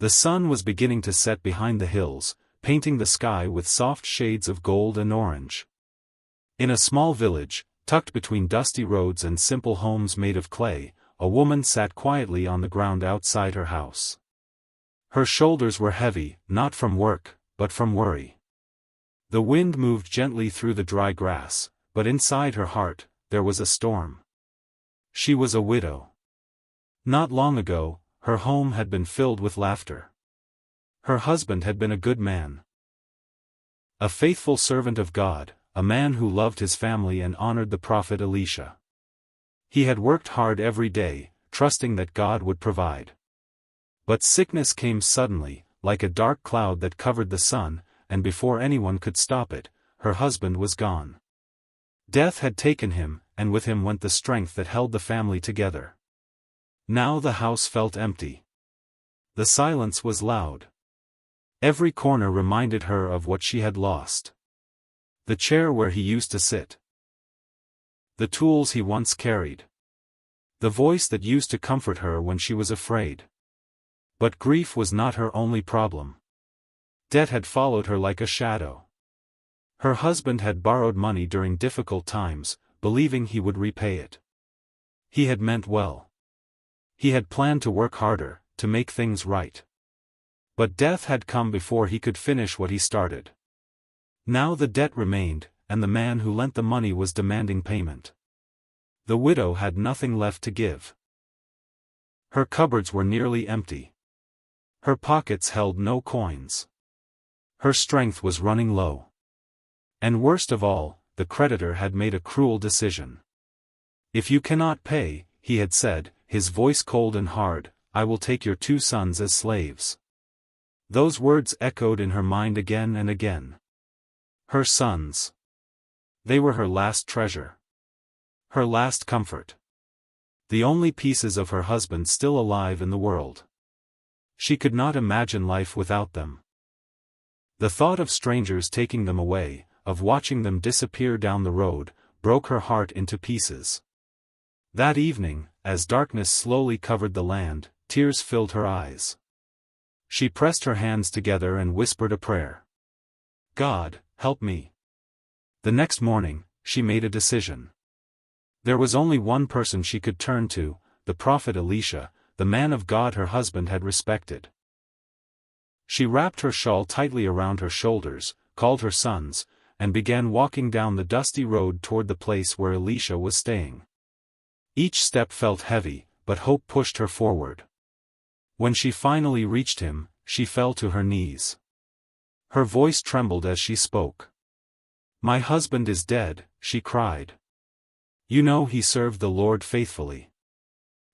The sun was beginning to set behind the hills, painting the sky with soft shades of gold and orange. In a small village, tucked between dusty roads and simple homes made of clay, a woman sat quietly on the ground outside her house. Her shoulders were heavy, not from work, but from worry. The wind moved gently through the dry grass, but inside her heart, there was a storm. She was a widow. Not long ago, her home had been filled with laughter. Her husband had been a good man. A faithful servant of God, a man who loved his family and honored the prophet Elisha. He had worked hard every day, trusting that God would provide. But sickness came suddenly, like a dark cloud that covered the sun, and before anyone could stop it, her husband was gone. Death had taken him, and with him went the strength that held the family together. Now the house felt empty. The silence was loud. Every corner reminded her of what she had lost. The chair where he used to sit. The tools he once carried. The voice that used to comfort her when she was afraid. But grief was not her only problem. Debt had followed her like a shadow. Her husband had borrowed money during difficult times, believing he would repay it. He had meant well. He had planned to work harder, to make things right. But death had come before he could finish what he started. Now the debt remained, and the man who lent the money was demanding payment. The widow had nothing left to give. Her cupboards were nearly empty. Her pockets held no coins. Her strength was running low. And worst of all, the creditor had made a cruel decision. "If you cannot pay," he had said, his voice cold and hard, "I will take your 2 sons as slaves." Those words echoed in her mind again and again. Her sons. They were her last treasure. Her last comfort. The only pieces of her husband still alive in the world. She could not imagine life without them. The thought of strangers taking them away, of watching them disappear down the road, broke her heart into pieces. That evening, as darkness slowly covered the land, tears filled her eyes. She pressed her hands together and whispered a prayer. "God, help me." The next morning, she made a decision. There was only one person she could turn to, the prophet Elisha, the man of God her husband had respected. She wrapped her shawl tightly around her shoulders, called her sons, and began walking down the dusty road toward the place where Elisha was staying. Each step felt heavy, but hope pushed her forward. When she finally reached him, she fell to her knees. Her voice trembled as she spoke. "My husband is dead," she cried. "You know he served the Lord faithfully.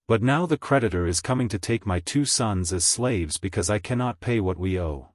But now the creditor is coming to take my 2 sons as slaves because I cannot pay what we owe."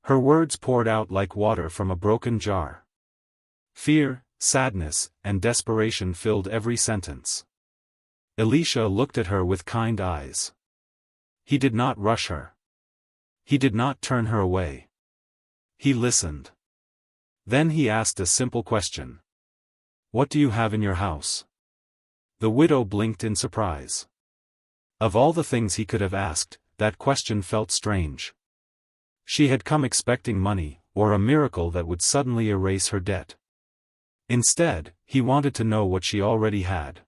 Her words poured out like water from a broken jar. Fear, sadness, and desperation filled every sentence. Elisha looked at her with kind eyes. He did not rush her. He did not turn her away. He listened. Then he asked a simple question. "What do you have in your house?" The widow blinked in surprise. Of all the things he could have asked, that question felt strange. She had come expecting money, or a miracle that would suddenly erase her debt. Instead, he wanted to know what she already had.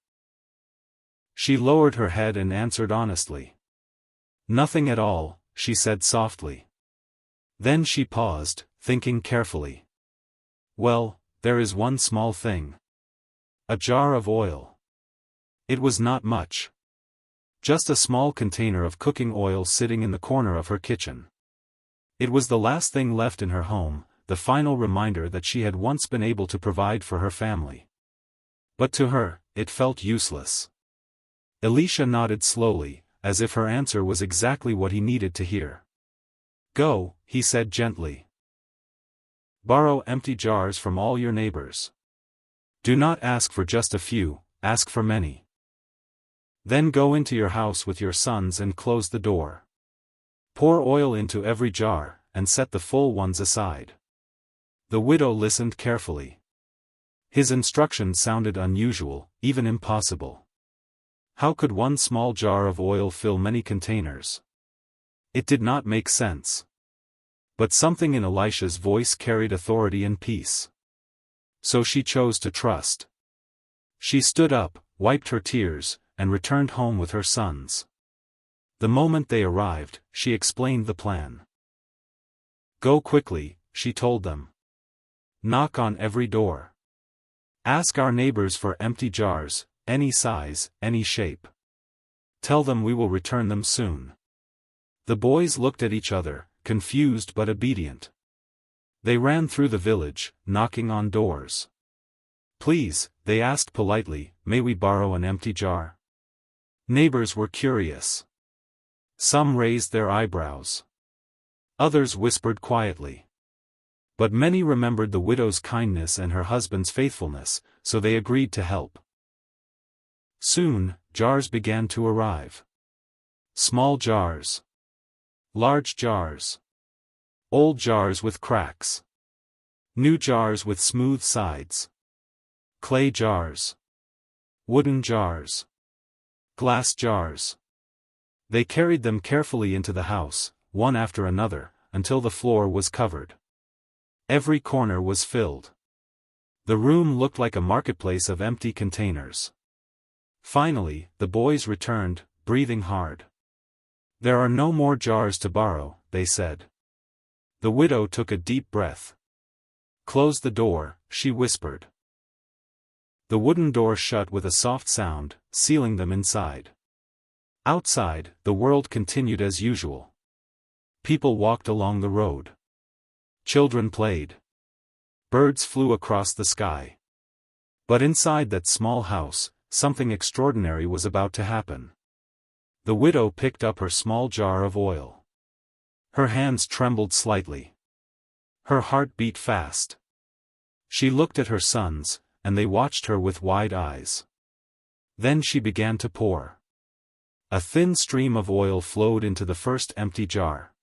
She lowered her head and answered honestly. "Nothing at all," she said softly. Then she paused, thinking carefully. "Well, there is one small thing. A jar of oil." It was not much. Just a small container of cooking oil sitting in the corner of her kitchen. It was the last thing left in her home, the final reminder that she had once been able to provide for her family. But to her, it felt useless. Elisha nodded slowly, as if her answer was exactly what he needed to hear. "Go," he said gently. "Borrow empty jars from all your neighbors. Do not ask for just a few, ask for many. Then go into your house with your sons and close the door. Pour oil into every jar, and set the full ones aside." The widow listened carefully. His instructions sounded unusual, even impossible. How could one small jar of oil fill many containers? It did not make sense. But something in Elisha's voice carried authority and peace. So she chose to trust. She stood up, wiped her tears, and returned home with her sons. The moment they arrived, she explained the plan. Go quickly, she told them. Knock on every door. Ask our neighbors for empty jars, any size, any shape. Tell them we will return them soon. The boys looked at each other, confused but obedient. They ran through the village, knocking on doors. Please, they asked politely, may we borrow an empty jar? Neighbors were curious. Some raised their eyebrows. Others whispered quietly. But many remembered the widow's kindness and her husband's faithfulness, so they agreed to help. Soon, jars began to arrive. Small jars. Large jars. Old jars with cracks. New jars with smooth sides. Clay jars. Wooden jars. Glass jars. They carried them carefully into the house, one after another, until the floor was covered. Every corner was filled. The room looked like a marketplace of empty containers. Finally, the boys returned, breathing hard. There are no more jars to borrow, they said. The widow took a deep breath. Close the door, she whispered. The wooden door shut with a soft sound, sealing them inside. Outside, the world continued as usual. People walked along the road. Children played. Birds flew across the sky. But inside that small house, something extraordinary was about to happen. The widow picked up her small jar of oil. Her hands trembled slightly. Her heart beat fast. She looked at her sons, and they watched her with wide eyes. Then she began to pour. A thin stream of oil flowed into the first empty jar.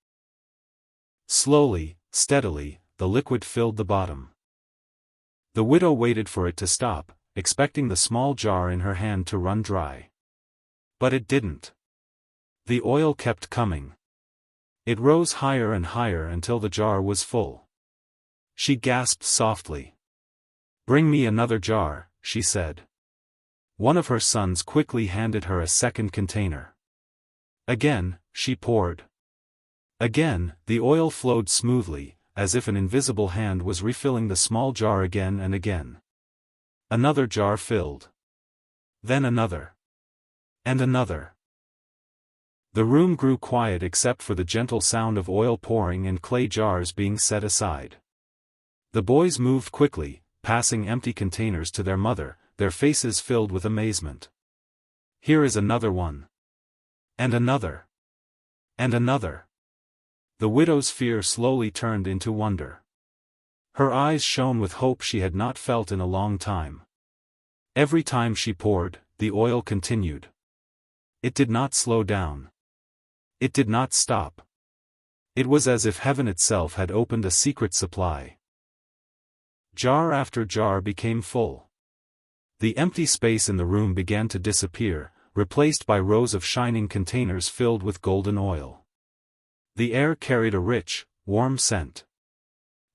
Slowly, steadily, the liquid filled the bottom. The widow waited for it to stop, expecting the small jar in her hand to run dry. But it didn't. The oil kept coming. It rose higher and higher until the jar was full. She gasped softly. "Bring me another jar," she said. One of her sons quickly handed her a second container. Again, she poured. Again, the oil flowed smoothly, as if an invisible hand was refilling the small jar again and again. Another jar filled. Then another. And another. The room grew quiet except for the gentle sound of oil pouring and clay jars being set aside. The boys moved quickly, passing empty containers to their mother, their faces filled with amazement. "Here is another one. And another. And another." The widow's fear slowly turned into wonder. Her eyes shone with hope she had not felt in a long time. Every time she poured, the oil continued. It did not slow down. It did not stop. It was as if heaven itself had opened a secret supply. Jar after jar became full. The empty space in the room began to disappear, replaced by rows of shining containers filled with golden oil. The air carried a rich, warm scent.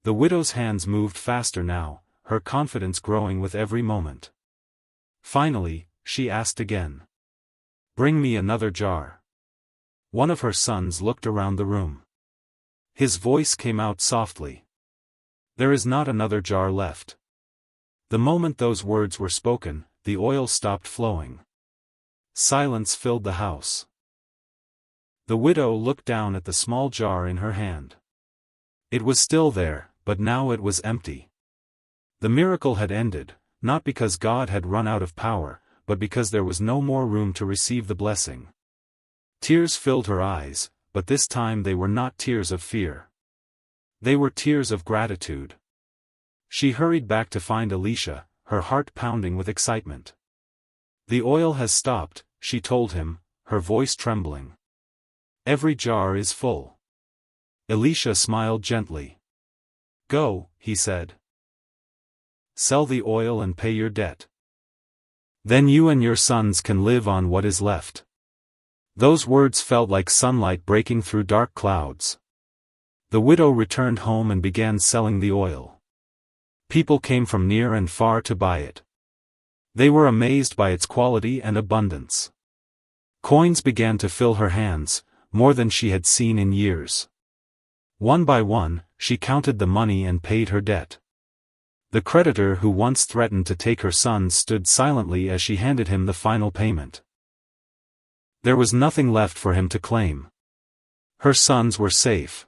The widow's hands moved faster now, her confidence growing with every moment. Finally, she asked again. "Bring me another jar." One of her sons looked around the room. His voice came out softly. "There is not another jar left." The moment those words were spoken, the oil stopped flowing. Silence filled the house. The widow looked down at the small jar in her hand. It was still there, but now it was empty. The miracle had ended, not because God had run out of power, but because there was no more room to receive the blessing. Tears filled her eyes, but this time they were not tears of fear. They were tears of gratitude. She hurried back to find Elisha, her heart pounding with excitement. "The oil has stopped," she told him, her voice trembling. "Every jar is full." Elisha smiled gently. "Go," he said. "Sell the oil and pay your debt. Then you and your sons can live on what is left." Those words felt like sunlight breaking through dark clouds. The widow returned home and began selling the oil. People came from near and far to buy it. They were amazed by its quality and abundance. Coins began to fill her hands, more than she had seen in years. One by one, she counted the money and paid her debt. The creditor who once threatened to take her sons stood silently as she handed him the final payment. There was nothing left for him to claim. Her sons were safe.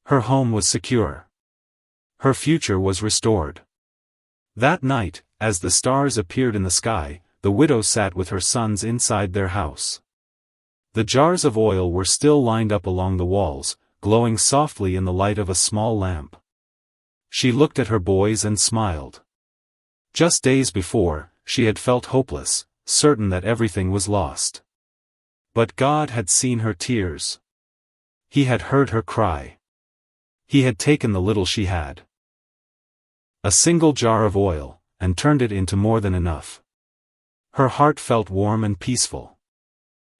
Her home was secure. Her future was restored. That night, as the stars appeared in the sky, the widow sat with her sons inside their house. The jars of oil were still lined up along the walls, glowing softly in the light of a small lamp. She looked at her boys and smiled. Just days before, she had felt hopeless, certain that everything was lost. But God had seen her tears. He had heard her cry. He had taken the little she had, a single jar of oil, and turned it into more than enough. Her heart felt warm and peaceful.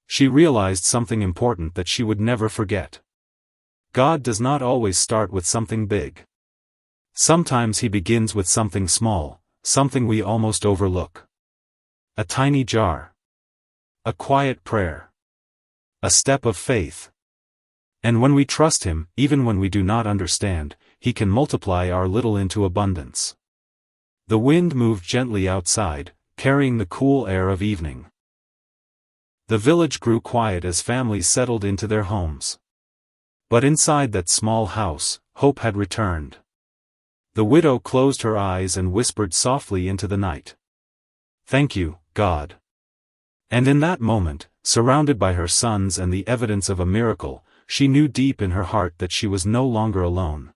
She realized something important that she would never forget. God does not always start with something big. Sometimes He begins with something small, something we almost overlook. A tiny jar. A quiet prayer. A step of faith. And when we trust Him, even when we do not understand, He can multiply our little into abundance. The wind moved gently outside, carrying the cool air of evening. The village grew quiet as families settled into their homes. But inside that small house, hope had returned. The widow closed her eyes and whispered softly into the night. "Thank you, God." And in that moment, surrounded by her sons and the evidence of a miracle, she knew deep in her heart that she was no longer alone.